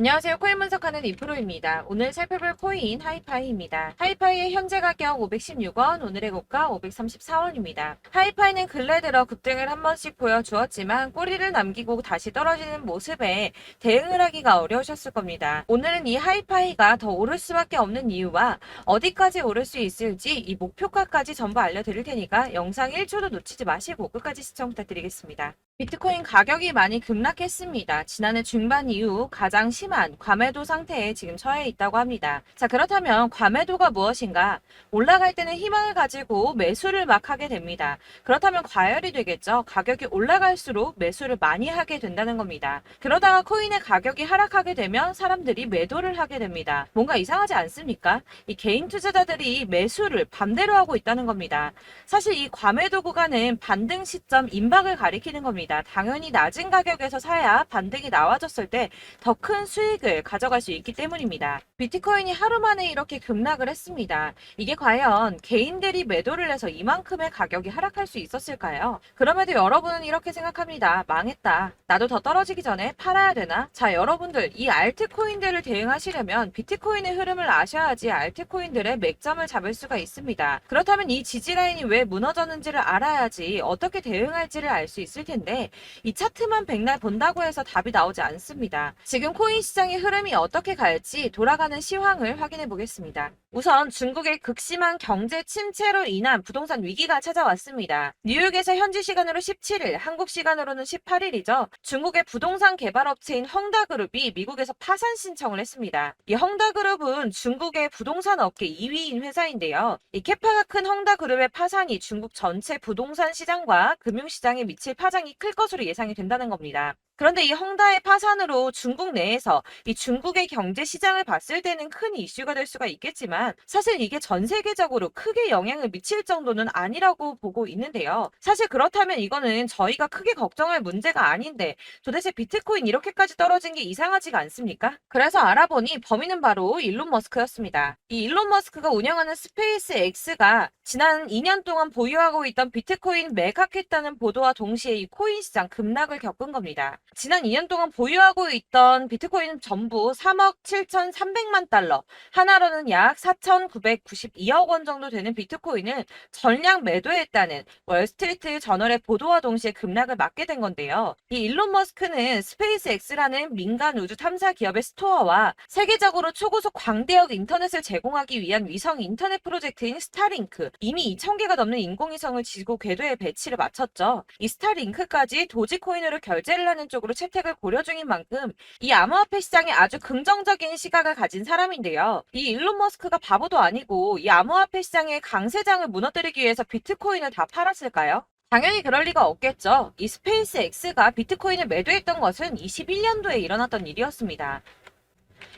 안녕하세요. 코인 분석하는 이프로입니다. 오늘 살펴볼 코인 하이파이입니다. 하이파이의 현재 가격 516원, 오늘의 고가 534원입니다. 하이파이는 근래 들어 급등을 한 번씩 보여주었지만 꼬리를 남기고 다시 떨어지는 모습에 대응을 하기가 어려우셨을 겁니다. 오늘은 이 하이파이가 더 오를 수밖에 없는 이유와 어디까지 오를 수 있을지 이 목표가까지 전부 알려드릴 테니까 영상 1초도 놓치지 마시고 끝까지 시청 부탁드리겠습니다. 비트코인 가격이 많이 급락했습니다. 지난해 중반 이후 가장 심한 과매도 상태에 지금 처해 있다고 합니다. 자, 그렇다면 과매도가 무엇인가? 올라갈 때는 희망을 가지고 매수를 막 하게 됩니다. 그렇다면 과열이 되겠죠. 가격이 올라갈수록 매수를 많이 하게 된다는 겁니다. 그러다가 코인의 가격이 하락하게 되면 사람들이 매도를 하게 됩니다. 뭔가 이상하지 않습니까? 이 개인 투자자들이 매수를 반대로 하고 있다는 겁니다. 사실 이 과매도 구간은 반등 시점 임박을 가리키는 겁니다. 당연히 낮은 가격에서 사야 반등이 나와줬을 때 더 큰 수익을 가져갈 수 있기 때문입니다. 비트코인이 하루 만에 이렇게 급락을 했습니다. 이게 과연 개인들이 매도를 해서 이만큼의 가격이 하락할 수 있었을까요? 그럼에도 여러분은 이렇게 생각합니다. 망했다. 나도 더 떨어지기 전에 팔아야 되나? 자, 여러분들 이 알트코인들을 대응하시려면 비트코인의 흐름을 아셔야지 알트코인들의 맥점을 잡을 수가 있습니다. 그렇다면 이 지지라인이 왜 무너졌는지를 알아야지 어떻게 대응할지를 알 수 있을 텐데 이 차트만 백날 본다고 해서 답이 나오지 않습니다. 지금 코인 시장의 흐름이 어떻게 갈지 돌아가는 시황을 확인해 보겠습니다. 우선 중국의 극심한 경제 침체로 인한 부동산 위기가 찾아왔습니다. 뉴욕에서 현지 시간으로 17일, 한국 시간으로는 18일이죠. 중국의 부동산 개발업체인 헝다그룹이 미국에서 파산 신청을 했습니다. 이 헝다그룹은 중국의 부동산 업계 2위인 회사인데요. 이 캐파가 큰 헝다그룹의 파산이 중국 전체 부동산 시장과 금융시장에 미칠 파장이 클 것으로 예상이 된다는 겁니다. 그런데 이 헝다의 파산으로 중국 내에서 이 중국의 경제 시장을 봤을 때는 큰 이슈가 될 수가 있겠지만 사실 이게 전 세계적으로 크게 영향을 미칠 정도는 아니라고 보고 있는데요. 사실 그렇다면 이거는 저희가 크게 걱정할 문제가 아닌데 도대체 비트코인 이렇게까지 떨어진 게 이상하지가 않습니까? 그래서 알아보니 범인은 바로 일론 머스크였습니다. 이 일론 머스크가 운영하는 스페이스 X가 지난 2년 동안 보유하고 있던 비트코인 매각했다는 보도와 동시에 이 코인 시장 급락을 겪은 겁니다. 지난 2년 동안 보유하고 있던 비트코인 전부 3억 7,300만 달러, 하나로는 약 4,992억 원 정도 되는 비트코인을 전량 매도했다는 월스트리트 저널의 보도와 동시에 급락을 맞게 된 건데요. 이 일론 머스크는 스페이스 X라는 민간 우주 탐사 기업의 스토어와 세계적으로 초고속 광대역 인터넷을 제공하기 위한 위성 인터넷 프로젝트인 스타링크, 이미 2,000개가 넘는 인공위성을 지구 궤도에 배치를 마쳤죠. 이 스타링크까지 도지코인으로 결제를 하는 쪽으로 채택을 고려 중인 만큼 이 암호화폐 시장에 아주 긍정적인 시각을 가진 사람인데요. 이 일론 머스크가 바보도 아니고 이 암호화폐 시장의 강세장을 무너뜨리기 위해서 비트코인을 다 팔았을까요? 당연히 그럴 리가 없겠죠. 이 스페이스 X가 비트코인을 매도했던 것은 21년도에 일어났던 일이었습니다.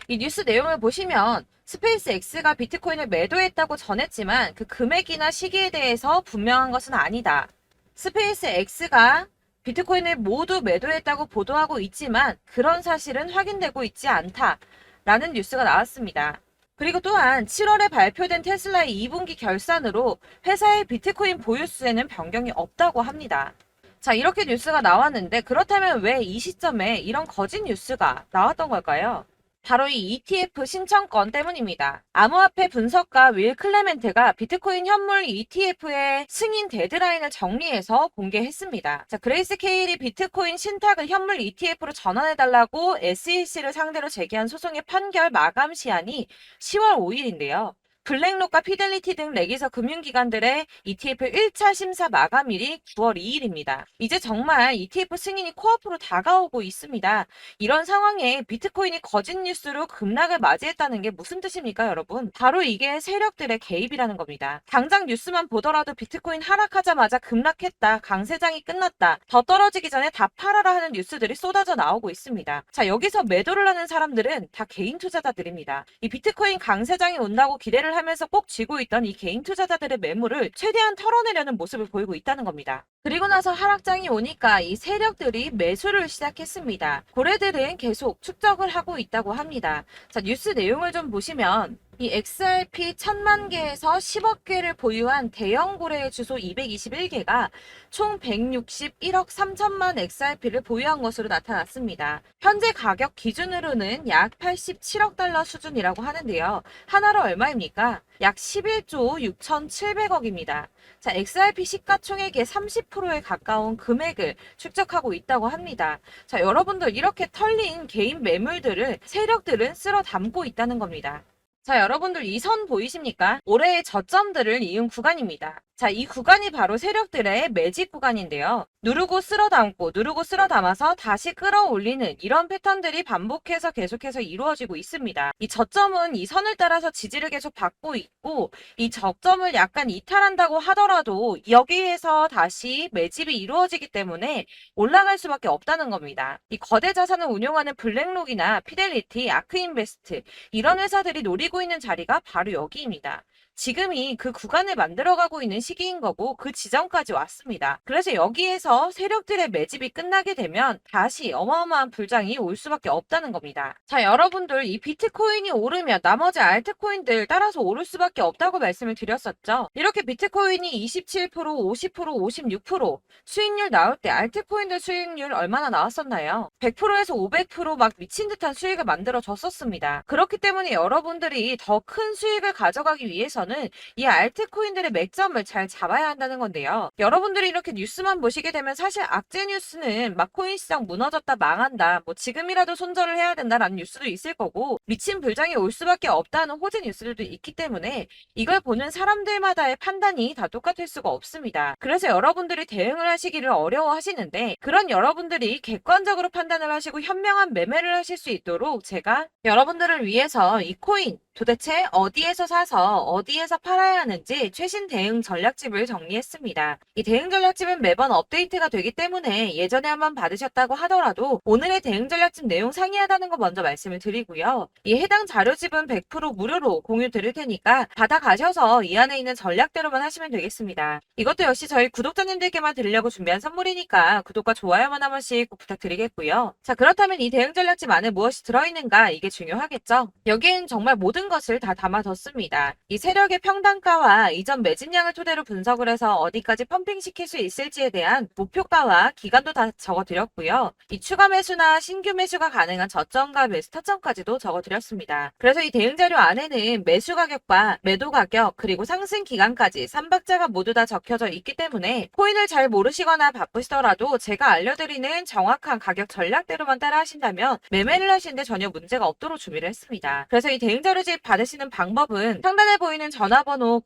이 뉴스 내용을 보시면 스페이스 X가 비트코인을 매도했다고 전했지만 그 금액이나 시기에 대해서 분명한 것은 아니다. 스페이스 X가 비트코인을 모두 매도했다고 보도하고 있지만 그런 사실은 확인되고 있지 않다라는 뉴스가 나왔습니다. 그리고 또한 7월에 발표된 테슬라의 2분기 결산으로 회사의 비트코인 보유수에는 변경이 없다고 합니다. 자, 이렇게 뉴스가 나왔는데 그렇다면 왜 이 시점에 이런 거짓 뉴스가 나왔던 걸까요? 바로 이 ETF 신청권 때문입니다. 암호화폐 분석가 윌 클레멘트가 비트코인 현물 ETF의 승인 데드라인을 정리해서 공개했습니다. 자, 그레이스 케일이 비트코인 신탁을 현물 ETF로 전환해달라고 SEC를 상대로 제기한 소송의 판결 마감 시한이 10월 5일인데요. 블랙록과 피델리티 등 레기서 금융기관들의 ETF 1차 심사 마감일이 9월 2일입니다. 이제 정말 ETF 승인이 코앞으로 다가오고 있습니다. 이런 상황에 비트코인이 거짓 뉴스로 급락을 맞이했다는 게 무슨 뜻입니까, 여러분? 바로 이게 세력들의 개입이라는 겁니다. 당장 뉴스만 보더라도 비트코인 하락하자마자 급락했다, 강세장이 끝났다, 더 떨어지기 전에 다 팔아라 하는 뉴스들이 쏟아져 나오고 있습니다. 자, 여기서 매도를 하는 사람들은 다 개인 투자자들입니다. 이 비트코인 강세장이 온다고 기대를 하면서 꼭 쥐고 있던 이 개인 투자자들의 매물을 최대한 털어내려는 모습을 보이고 있다는 겁니다. 그리고 나서 하락장이 오니까 이 세력들이 매수를 시작했습니다. 고래들은 계속 축적을 하고 있다고 합니다. 자, 뉴스 내용을 좀 보시면 이 XRP 1000만 개에서 10억 개를 보유한 대형 고래의 주소 221개가 총 161억 3천만 XRP를 보유한 것으로 나타났습니다. 현재 가격 기준으로는 약 87억 달러 수준이라고 하는데요. 하나로 얼마입니까? 약 11조 6,700억입니다. 자, XRP 시가총액의 30%에 가까운 금액을 축적하고 있다고 합니다. 자, 여러분들 이렇게 털린 개인 매물들을 세력들은 쓸어 담고 있다는 겁니다. 자, 여러분들 이 선 보이십니까? 올해의 저점들을 이은 구간입니다. 자, 이 구간이 바로 세력들의 매집 구간인데요. 누르고 쓸어 담고 누르고 쓸어 담아서 다시 끌어올리는 이런 패턴들이 반복해서 계속해서 이루어지고 있습니다. 이 저점은 이 선을 따라서 지지를 계속 받고 있고 이 저점을 약간 이탈한다고 하더라도 여기에서 다시 매집이 이루어지기 때문에 올라갈 수밖에 없다는 겁니다. 이 거대 자산을 운용하는 블랙록이나 피델리티, 아크인베스트 이런 회사들이 노리고 있는 자리가 바로 여기입니다. 지금이 그 구간을 만들어가고 있는 시기인 거고 그 지점까지 왔습니다. 그래서 여기에서 세력들의 매집이 끝나게 되면 다시 어마어마한 불장이 올 수밖에 없다는 겁니다. 자, 여러분들 이 비트코인이 오르면 나머지 알트코인들 따라서 오를 수밖에 없다고 말씀을 드렸었죠. 이렇게 비트코인이 27%, 50%, 56% 수익률 나올 때 알트코인들 수익률 얼마나 나왔었나요? 100%에서 500%막 미친 듯한 수익을 만들어 줬었습니다. 그렇기 때문에 여러분들이 더 큰 수익을 가져가기 위해서는 이 알트코인들의 맥점을 잘 잡아야 한다는 건데요. 여러분들이 이렇게 뉴스만 보시게 되면 사실 악재 뉴스는 막 코인 시장 무너졌다 망한다 뭐 지금이라도 손절을 해야 된다라는 뉴스도 있을 거고 미친 불장이 올 수밖에 없다는 호재 뉴스들도 있기 때문에 이걸 보는 사람들마다의 판단이 다 똑같을 수가 없습니다. 그래서 여러분들이 대응을 하시기를 어려워하시는데 그런 여러분들이 객관적으로 판단을 하시고 현명한 매매를 하실 수 있도록 제가 여러분들을 위해서 이 코인 도대체 어디에서 사서 어디에서 팔아야 하는지 최신 대응 전략집을 정리했습니다. 이 대응 전략집은 매번 업데이트가 되기 때문에 예전에 한번 받으셨다고 하더라도 오늘의 대응 전략집 내용 상이하다는 거 먼저 말씀을 드리고요. 이 해당 자료집은 100% 무료로 공유 드릴 테니까 받아가셔서 이 안에 있는 전략대로만 하시면 되겠습니다. 이것도 역시 저희 구독자님들께만 드리려고 준비한 선물이니까 구독과 좋아요만 한 번씩 꼭 부탁드리겠고요. 자, 그렇다면 이 대응 전략집 안에 무엇이 들어있는가 이게 중요하겠죠. 여기엔 정말 모든 것을 다 담아뒀습니다. 이 세력의 평단가와 이전 매진량을 토대로 분석을 해서 어디까지 펌핑시킬 수 있을지에 대한 목표가와 기간도 다 적어드렸고요. 이 추가 매수나 신규 매수가 가능한 저점과 매수 타점까지도 적어드렸습니다. 그래서 이 대응 자료 안에는 매수 가격과 매도 가격 그리고 상승 기간까지 3박자가 모두 다 적혀져 있기 때문에 코인을 잘 모르시거나 바쁘시더라도 제가 알려드리는 정확한 가격 전략대로만 따라 하신다면 매매를 하시는데 전혀 문제가 없도록 준비를 했습니다. 그래서 이 대응 자료집 받으시는 방법은 상단에 보이는 전화번호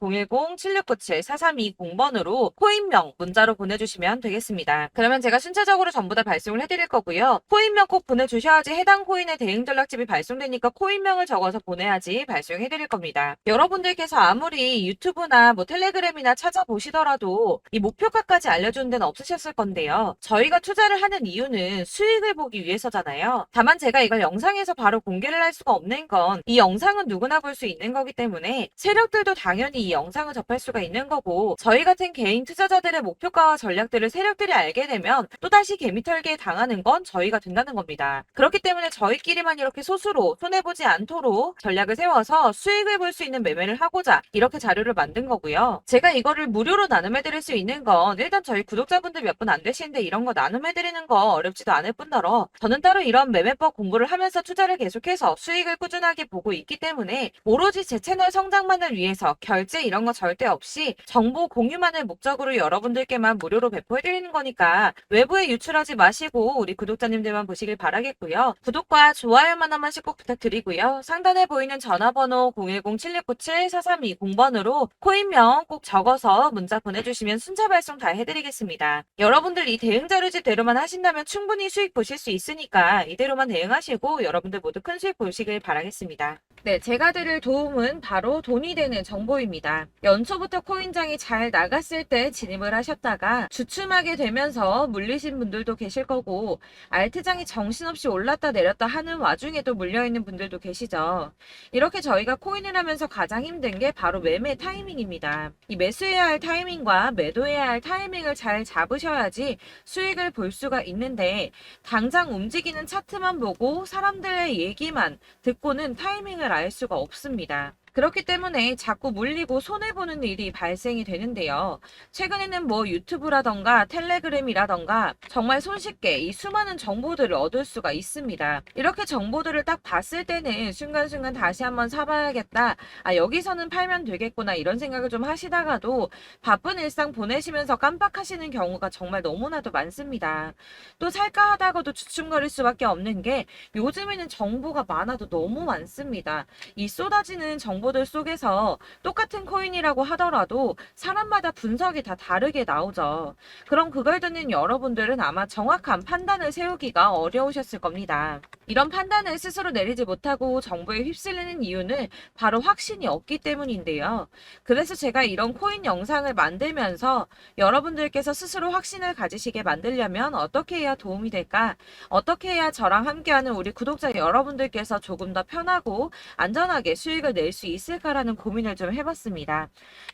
010-7697-4320번으로 코인명 문자로 보내주시면 되겠습니다. 그러면 제가 순차적으로 전부 다 발송을 해드릴 거고요. 코인명 꼭 보내주셔야지 해당 코인의 대응 전략집이 발송되니까 코인명을 적어서 보내야지 발송해드릴 겁니다. 여러분들께서 아무리 유튜브나 뭐 텔레그램이나 찾아보시더라도 이 목표가까지 알려주는 데는 없으셨을 건데요. 저희가 투자를 하는 이유는 수익을 보기 위해서잖아요. 다만 제가 이걸 영상에서 바로 공개를 할 수가 없는 건 이 영상은 누구나 볼 수 있는 거기 때문에 세력들도 당연히 이 영상을 접할 수가 있는 거고 저희 같은 개인 투자자들의 목표가와 전략들을 세력들이 알게 되면 또다시 개미털기에 당하는 건 저희가 된다는 겁니다. 그렇기 때문에 저희끼리만 이렇게 소수로 손해보지 않도록 전략을 세워서 수익을 볼 수 있는 매매를 하고자 이렇게 자료를 만든 거고요. 제가 이거를 무료로 나눔해드릴 수 있는 건 일단 저희 구독자분들 몇 분 안 되시는데 이런 거 나눔해드리는 거 어렵지도 않을 뿐더러 저는 따로 이런 매매법 공부를 하면서 투자를 계속해서 수익을 꾸준하게 보고 있기 때문에 오로지 제 채널 성장만을 위해서 결제 이런 거 절대 없이 정보 공유만을 목적으로 여러분들께만 무료로 배포해드리는 거니까 외부에 유출하지 마시고 우리 구독자님들만 보시길 바라겠고요. 구독과 좋아요만 한 번씩 꼭 부탁드리고요. 상단에 보이는 전화번호 010-7697-4320번으로 코인명 꼭 적어서 문자 보내주시면 순차 발송 다 해드리겠습니다. 여러분들 이 대응 자료집대로만 하신다면 충분히 수익 보실 수 있으니까 이대로만 대응하시고 여러분들 모두 큰 수익 보시길 바라겠습니다. 네, 제가 드릴 도움은 바로 돈이 되는 정보입니다. 연초부터 코인장이 잘 나갔을 때 진입을 하셨다가 주춤하게 되면서 물리신 분들도 계실 거고 알트장이 정신없이 올랐다 내렸다 하는 와중에도 물려있는 분들도 계시죠. 이렇게 저희가 코인을 하면서 가장 힘든 게 바로 매매 타이밍입니다. 이 매수해야 할 타이밍과 매도해야 할 타이밍을 잘 잡으셔야지 수익을 볼 수가 있는데 당장 움직이는 차트만 보고 사람들의 얘기만 듣고는 타이밍을 알 수가 없습니다. 그렇기 때문에 자꾸 물리고 손해보는 일이 발생이 되는데요. 최근에는 뭐 유튜브라던가 텔레그램이라던가 정말 손쉽게 이 수많은 정보들을 얻을 수가 있습니다. 이렇게 정보들을 딱 봤을 때는 순간순간 다시 한번 사봐야겠다. 아, 여기서는 팔면 되겠구나. 이런 생각을 좀 하시다가도 바쁜 일상 보내시면서 깜빡하시는 경우가 정말 너무나도 많습니다. 또 살까 하다가도 주춤거릴 수밖에 없는 게 요즘에는 정보가 많아도 너무 많습니다. 이 쏟아지는 정보들 속에서 똑같은 코인이라고 하더라도 사람마다 분석이 다 다르게 나오죠. 그럼 그걸 듣는 여러분들은 아마 정확한 판단을 세우기가 어려우셨을 겁니다. 이런 판단을 스스로 내리지 못하고 정보에 휩쓸리는 이유는 바로 확신이 없기 때문인데요. 그래서 제가 이런 코인 영상을 만들면서 여러분들께서 스스로 확신을 가지시게 만들려면 어떻게 해야 도움이 될까? 어떻게 해야 저랑 함께하는 우리 구독자 여러분들께서 조금 더 편하고 안전하게 수익을 낼 수 있을까라는 고민을 좀 해봤습니다.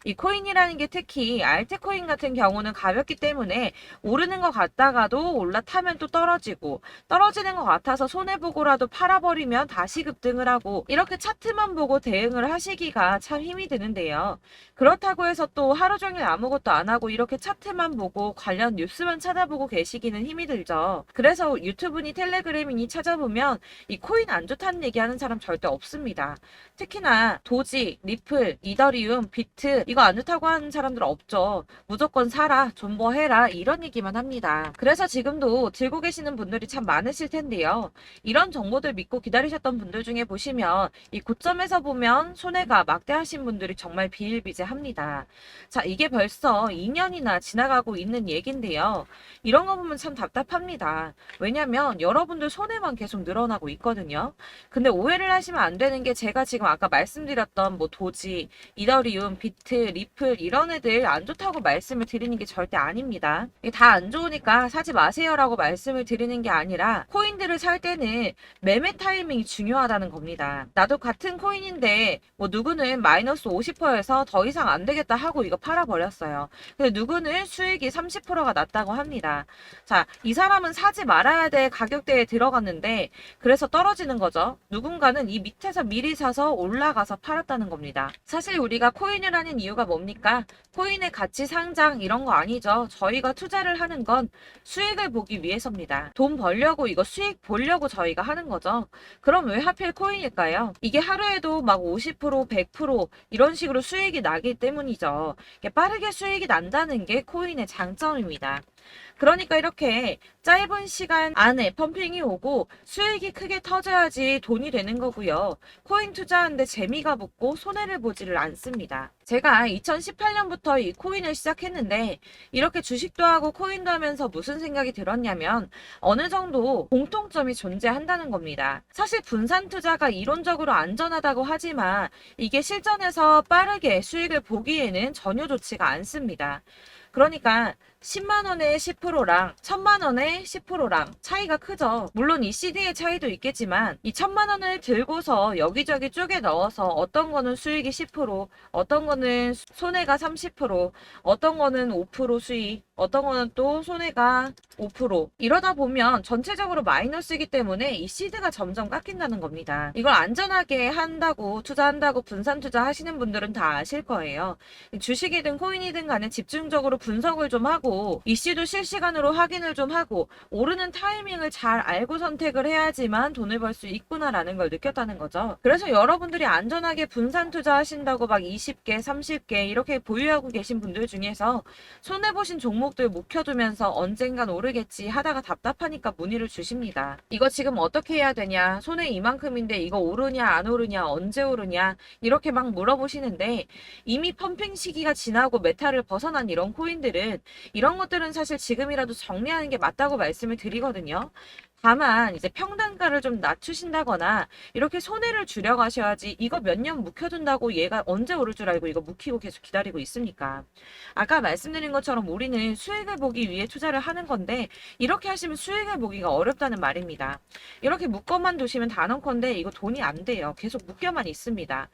이 코인이라는 게 특히 알트코인 같은 경우는 가볍기 때문에 오르는 것 같다가도 올라타면 또 떨어지고 떨어지는 것 같아서 손해보고라도 팔아버리면 다시 급등을 하고 이렇게 차트만 보고 대응을 하시기가 참 힘이 드는데요. 그렇다고 해서 또 하루 종일 아무것도 안 하고 이렇게 차트만 보고 관련 뉴스만 찾아보고 계시기는 힘이 들죠. 그래서 유튜브니 텔레그램이니 찾아보면 이 코인 안 좋다는 얘기하는 사람 절대 없습니다. 특히나 도지, 리플, 이더리움, 비트 이거 안 좋다고 하는 사람들 없죠. 무조건 사라, 존버해라 이런 얘기만 합니다. 그래서 지금도 들고 계시는 분들이 참 많으실 텐데요. 이런 정보들 믿고 기다리셨던 분들 중에 보시면 이 고점에서 보면 손해가 막대하신 분들이 정말 비일비재합니다. 자, 이게 벌써 2년이나 지나가고 있는 얘긴데요. 이런 거 보면 참 답답합니다. 왜냐면 여러분들 손해만 계속 늘어나고 있거든요. 근데 오해를 하시면 안 되는 게 제가 지금 아까 말씀드렸던 뭐 도지, 이더리움, 비트, 리플 이런 애들 안 좋다고 말씀을 드리는 게 절대 아닙니다. 이게 다 안 좋으니까 사지 마세요라고 말씀을 드리는 게 아니라 코인들을 살 때는 매매 타이밍이 중요하다는 겁니다. 나도 같은 코인인데 뭐 누구는 마이너스 50%에서 더 이상 안 되겠다 하고 이거 팔아버렸어요. 근데 누구는 수익이 30%가 났다고 합니다. 자, 이 사람은 사지 말아야 될 가격대에 들어갔는데 그래서 떨어지는 거죠. 누군가는 이 밑에서 미리 사서 올라가서 팔았다는 겁니다. 사실 우리가 코인을 하는 이유가 뭡니까? 코인의 가치 상장 이런 거 아니죠. 저희가 투자를 하는 건 수익을 보기 위해서입니다. 돈 벌려고 이거 수익 보려고 저희가 하는 거죠. 그럼 왜 하필 코인일까요? 이게 하루에도 막 50%, 100% 이런 식으로 수익이 나기 때문이죠. 빠르게 수익이 난다는 게 코인의 장점입니다. 그러니까 이렇게 짧은 시간 안에 펌핑이 오고 수익이 크게 터져야지 돈이 되는 거고요. 코인 투자하는데 재미가 붙고 손해를 보지를 않습니다. 제가 2018년부터 이 코인을 시작했는데 이렇게 주식도 하고 코인도 하면서 무슨 생각이 들었냐면 어느 정도 공통점이 존재한다는 겁니다. 사실 분산 투자가 이론적으로 안전하다고 하지만 이게 실전에서 빠르게 수익을 보기에는 전혀 좋지가 않습니다. 그러니까 10만 원의 10%랑 1000만 원의 10%랑 차이가 크죠. 물론 이 CD의 차이도 있겠지만 이 1000만 원을 들고서 여기저기 쪼개 넣어서 어떤 거는 수익이 10%, 어떤 거는 손해가 30%, 어떤 거는 5% 수익, 어떤 거는 또 손해가 5%. 이러다 보면 전체적으로 마이너스이기 때문에 이 시드가 점점 깎인다는 겁니다. 이걸 안전하게 한다고 투자한다고 분산 투자하시는 분들은 다 아실 거예요. 주식이든 코인이든 간에 집중적으로 분석을 좀 하고 이슈도 실시간으로 확인을 좀 하고 오르는 타이밍을 잘 알고 선택을 해야지만 돈을 벌 수 있구나라는 걸 느꼈다는 거죠. 그래서 여러분들이 안전하게 분산 투자하신다고 막 20개, 30개 이렇게 보유하고 계신 분들 중에서 손해보신 종목들 묵혀두면서 언젠간 오르겠지 하다가 답답하니까 문의를 주십니다. 이거 지금 어떻게 해야 되냐? 손해 이만큼인데 이거 오르냐 안 오르냐 언제 오르냐 이렇게 막 물어보시는데 이미 펌핑 시기가 지나고 메타를 벗어난 이런 코인들은 이런 것들은 사실 지금이라도 정리하는 게 맞다고 말씀을 드리거든요. 다만 이제 평단가를 좀 낮추신다거나 이렇게 손해를 줄여가셔야지 이거 몇 년 묵혀둔다고 얘가 언제 오를 줄 알고 이거 묵히고 계속 기다리고 있습니까? 아까 말씀드린 것처럼 우리는 수익을 보기 위해 투자를 하는 건데 이렇게 하시면 수익을 보기가 어렵다는 말입니다. 이렇게 묶어만 두시면 단언컨대 이거 돈이 안 돼요. 계속 묶여만 있습니다.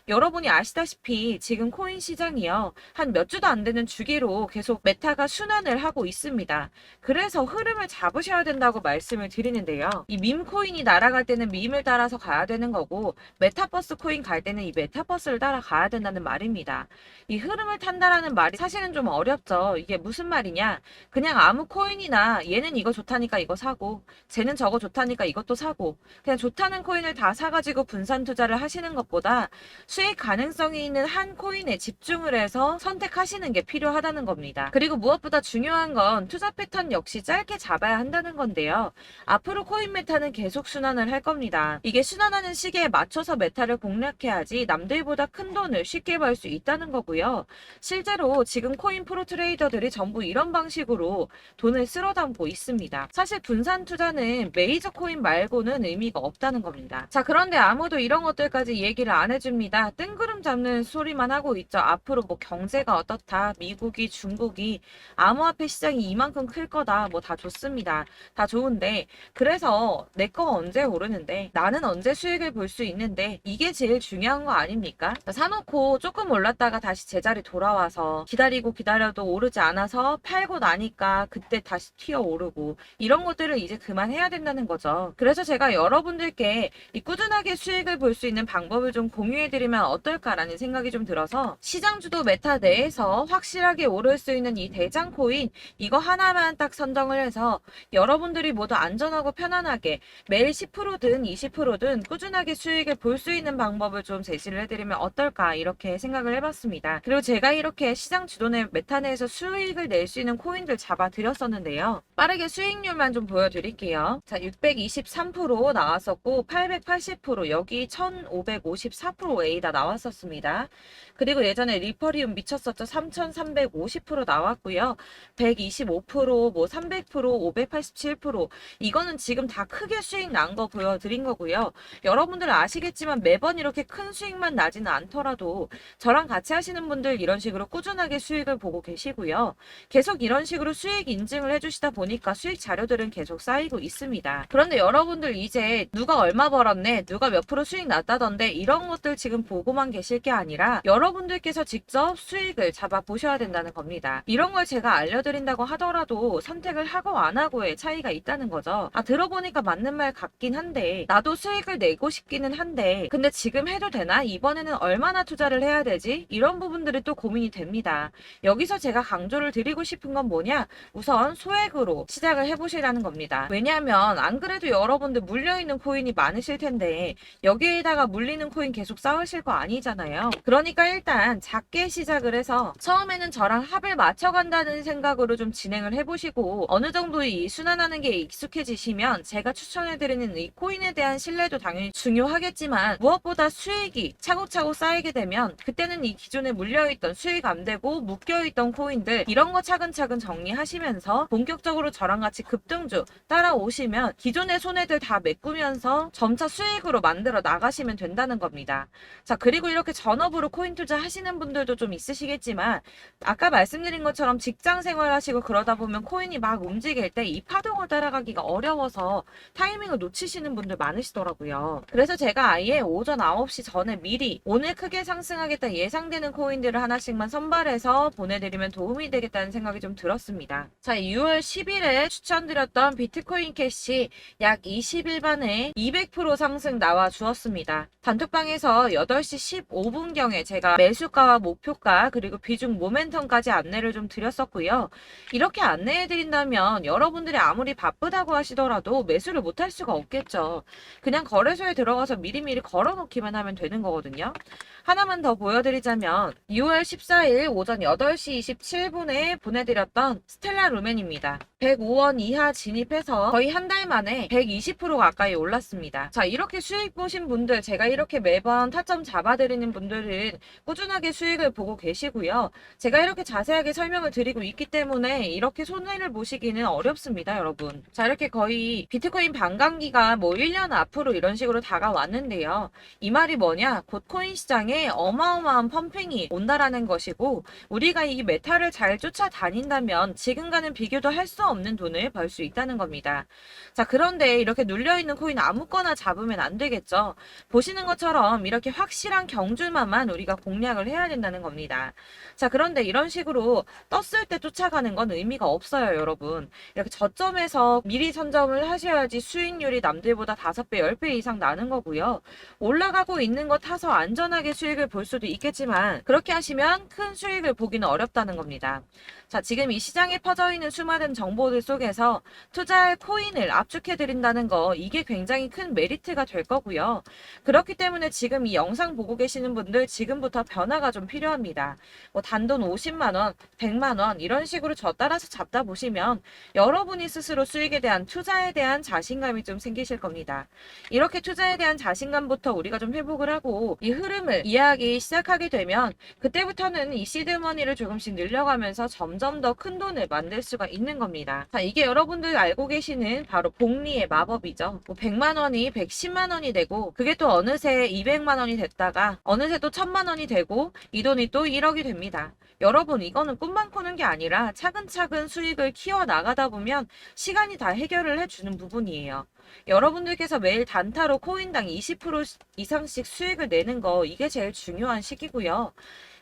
여러분이 아시다시피 지금 코인 시장이요. 한 몇 주도 안 되는 주기로 계속 메타가 순환을 하고 있습니다. 그래서 흐름을 잡으셔야 된다고 말씀을 드립니다. 드리는데요. 이 밈 코인이 날아갈 때는 밈을 따라서 가야 되는 거고, 메타버스 코인 갈 때는 이 메타버스를 따라가야 된다는 말입니다. 이 흐름을 탄다라는 말이 사실은 좀 어렵죠. 이게 무슨 말이냐? 그냥 아무 코인이나 얘는 이거 좋다니까 이거 사고, 쟤는 저거 좋다니까 이것도 사고, 그냥 좋다는 코인을 다 사가지고 분산 투자를 하시는 것보다 수익 가능성이 있는 한 코인에 집중을 해서 선택하시는 게 필요하다는 겁니다. 그리고 무엇보다 중요한 건 투자 패턴 역시 짧게 잡아야 한다는 건데요. 앞으로 코인 메타는 계속 순환을 할 겁니다. 이게 순환하는 시기에 맞춰서 메타를 공략해야지 남들보다 큰 돈을 쉽게 벌 수 있다는 거고요. 실제로 지금 코인 프로 트레이더들이 전부 이런 방식으로 돈을 쓸어 담고 있습니다. 사실 분산 투자는 메이저 코인 말고는 의미가 없다는 겁니다. 자, 그런데 아무도 이런 것들까지 얘기를 안 해줍니다. 뜬구름 잡는 소리만 하고 있죠. 앞으로 뭐 경제가 어떻다, 미국이, 중국이, 암호화폐 시장이 이만큼 클 거다, 뭐 다 좋습니다. 다 좋은데, 그래서 내 거 언제 오르는데, 나는 언제 수익을 볼 수 있는데, 이게 제일 중요한 거 아닙니까? 사놓고 조금 올랐다가 다시 제자리 돌아와서 기다리고 기다려도 오르지 않아서 팔고 나니까 그때 다시 튀어 오르고, 이런 것들을 이제 그만해야 된다는 거죠. 그래서 제가 여러분들께 이 꾸준하게 수익을 볼 수 있는 방법을 좀 공유해드리면 어떨까라는 생각이 좀 들어서, 시장주도 메타 내에서 확실하게 오를 수 있는 이 대장 코인, 이거 하나만 딱 선정을 해서 여러분들이 모두 안전하고 편안하게 매일 10%든 20%든 꾸준하게 수익을 볼 수 있는 방법을 좀 제시를 해드리면 어떨까, 이렇게 생각을 해봤습니다. 그리고 제가 이렇게 시장 주도내 메타 내에서 수익을 낼 수 있는 코인들 잡아드렸었는데요. 빠르게 수익률만 좀 보여드릴게요. 자, 623% 나왔었고 880%, 여기 1554%A 다 나왔었습니다. 그리고 예전에 리퍼리움 미쳤었죠. 3350% 나왔고요. 125%, 뭐 300%, 587%, 이거는 지금 다 크게 수익 난 거 보여드린 거고요. 여러분들 아시겠지만 매번 이렇게 큰 수익만 나지는 않더라도 저랑 같이 하시는 분들 이런 식으로 꾸준하게 수익을 보고 계시고요. 계속 이런 식으로 수익 인증을 해주시다 보니까 수익 자료들은 계속 쌓이고 있습니다. 그런데 여러분들 이제 누가 얼마 벌었네, 누가 몇 프로 수익 났다던데, 이런 것들 지금 보고만 계실 게 아니라 여러분들께서 직접 수익을 잡아 보셔야 된다는 겁니다. 이런 걸 제가 알려드린다고 하더라도 선택을 하고 안 하고의 차이가 있다는 거죠. 아, 들어보니까 맞는 말 같긴 한데, 나도 수익을 내고 싶기는 한데 근데 지금 해도 되나? 이번에는 얼마나 투자를 해야 되지? 이런 부분들이 또 고민이 됩니다. 여기서 제가 강조를 드리고 싶은 건 뭐냐? 우선 소액으로 시작을 해보시라는 겁니다. 왜냐하면 안 그래도 여러분들 물려있는 코인이 많으실 텐데 여기에다가 물리는 코인 계속 쌓으실 거 아니잖아요. 그러니까 일단 작게 시작을 해서 처음에는 저랑 합을 맞춰간다는 생각으로 좀 진행을 해보시고, 어느 정도 이 순환하는 게 익숙해지시면 제가 추천해드리는 이 코인에 대한 신뢰도 당연히 중요하겠지만, 무엇보다 수익이 차곡차곡 쌓이게 되면 그때는 이 기존에 물려있던 수익 안 되고 묶여있던 코인들, 이런 거 차근차근 정리하시면서 본격적으로 저랑 같이 급등주 따라오시면 기존의 손해들 다 메꾸면서 점차 수익으로 만들어 나가시면 된다는 겁니다. 자, 그리고 이렇게 전업으로 코인 투자 하시는 분들도 좀 있으시겠지만, 아까 말씀드린 것처럼 직장 생활하시고 그러다 보면 코인이 막 움직일 때 이 파동을 따라가기가 어려워서 타이밍을 놓치시는 분들 많으시더라고요. 그래서 제가 아예 오전 9시 전에 미리 오늘 크게 상승하겠다 예상되는 코인들을 하나씩만 선발해서 보내드리면 도움이 되겠다는 생각이 좀 들었습니다. 자, 6월 10일에 추천드렸던 비트코인 캐시 약 20일 만에 200% 상승 나와 주었습니다. 단톡방에서 8시 15분경에 제가 매수가와 목표가 그리고 비중 모멘텀까지 안내를 좀 드렸었고요. 이렇게 안내해드린다면 여러분들이 아무리 바쁘다고 하시더라도 매수를 못할 수가 없겠죠. 그냥 거래소에 들어가서 미리미리 걸어놓기만 하면 되는 거거든요. 하나만 더 보여드리자면 6월 14일 오전 8시 27분에 보내드렸던 스텔라 루멘입니다. 105원 이하 진입해서 거의 한 달 만에 120% 가까이 올랐습니다. 자, 이렇게 수익 보신 분들, 제가 이렇게 매번 타점 잡아드리는 분들은 꾸준하게 수익을 보고 계시고요. 제가 이렇게 자세하게 설명을 드리고 있기 때문에 이렇게 손해를 보시기는 어렵습니다, 여러분. 자, 이렇게 거의 비트코인 반감기가 뭐 1년 앞으로 이런 식으로 다가왔는데요. 이 말이 뭐냐? 곧 코인 시장에 어마어마한 펌핑이 온다라는 것이고, 우리가 이 메타를 잘 쫓아다닌다면 지금과는 비교도 할 수 없는 돈을 벌 수 있다는 겁니다. 자, 그런데 이렇게 눌려있는 코인 아무거나 잡으면 안 되겠죠. 보시는 것처럼 이렇게 확실한 경주만만 우리가 공략을 해야 된다는 겁니다. 자, 그런데 이런 식으로 떴을 때 쫓아가는 건 의미가 없어요, 여러분. 이렇게 저점에서 미리 선점을 하셔야지 수익률이 남들보다 5배, 10배 이상 나는 거고요. 올라가고 있는 거 타서 안전하게 수익을 볼 수도 있겠지만 그렇게 하시면 큰 수익을 보기는 어렵다는 겁니다. 자, 지금 이 시장에 퍼져 있는 수많은 정보들 속에서 투자할 코인을 압축해 드린다는 거, 이게 굉장히 큰 메리트가 될 거고요. 그렇기 때문에 지금 이 영상 보고 계시는 분들 지금부터 변화가 좀 필요합니다. 뭐 단돈 50만 원, 100만 원 이런 식으로 저 따라서 잡다 보시면 여러분이 스스로 수익에 대한 투자에 대한 자신감이 좀 생기실 겁니다. 이렇게 투자에 대한 자신감부터 우리가 좀 회복을 하고 이 흐름을 이해하기 시작하게 되면 그때부터는 이 시드머니를 조금씩 늘려가면서 점점 더 큰 돈을 만들 수가 있는 겁니다. 자, 이게 여러분들 알고 계시는 바로 복리의 마법이죠. 뭐 100만 원이 110만 원이 되고 그게 또 어느새 200만 원이 됐다가 어느새 또 1000만 원이 되고 이 돈이 또 1억이 됩니다. 여러분, 이거는 꿈만 꾸는 게 아니라 차근차근 수익을 키워 나가다 보면 시간이 다 해결을 해주는 부분이에요. 여러분들께서 매일 단타로 코인당 20% 이상씩 수익을 내는 거, 이게 제일 중요한 시기고요.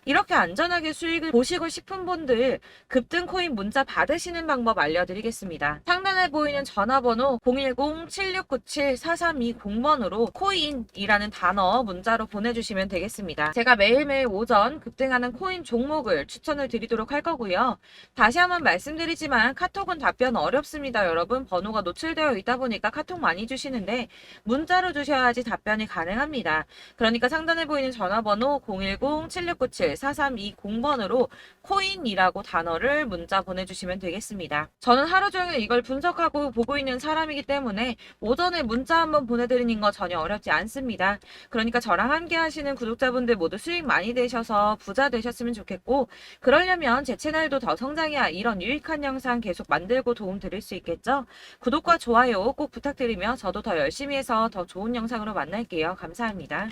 이렇게 안전하게 수익을 보시고 싶은 분들 급등 코인 문자 받으시는 방법 알려드리겠습니다. 상단에 보이는 전화번호 010-7697-4320번으로 코인이라는 단어 문자로 보내주시면 되겠습니다. 제가 매일매일 오전 급등하는 코인 종목을 추천을 드리도록 할 거고요. 다시 한번 말씀드리지만 카톡은 답변 어렵습니다. 여러분, 번호가 노출되어 있다 보니까 카톡 많이 주시는데 문자로 주셔야지 답변이 가능합니다. 그러니까 상단에 보이는 전화번호 010-7697 4320번으로 코인이라고 단어를 문자 보내주시면 되겠습니다. 저는 하루 종일 이걸 분석하고 보고 있는 사람이기 때문에 오전에 문자 한번 보내드리는 거 전혀 어렵지 않습니다. 그러니까 저랑 함께 하시는 구독자분들 모두 수익 많이 되셔서 부자 되셨으면 좋겠고, 그러려면 제 채널도 더 성장해야 이런 유익한 영상 계속 만들고 도움 드릴 수 있겠죠? 구독과 좋아요 꼭 부탁드리며 저도 더 열심히 해서 더 좋은 영상으로 만날게요. 감사합니다.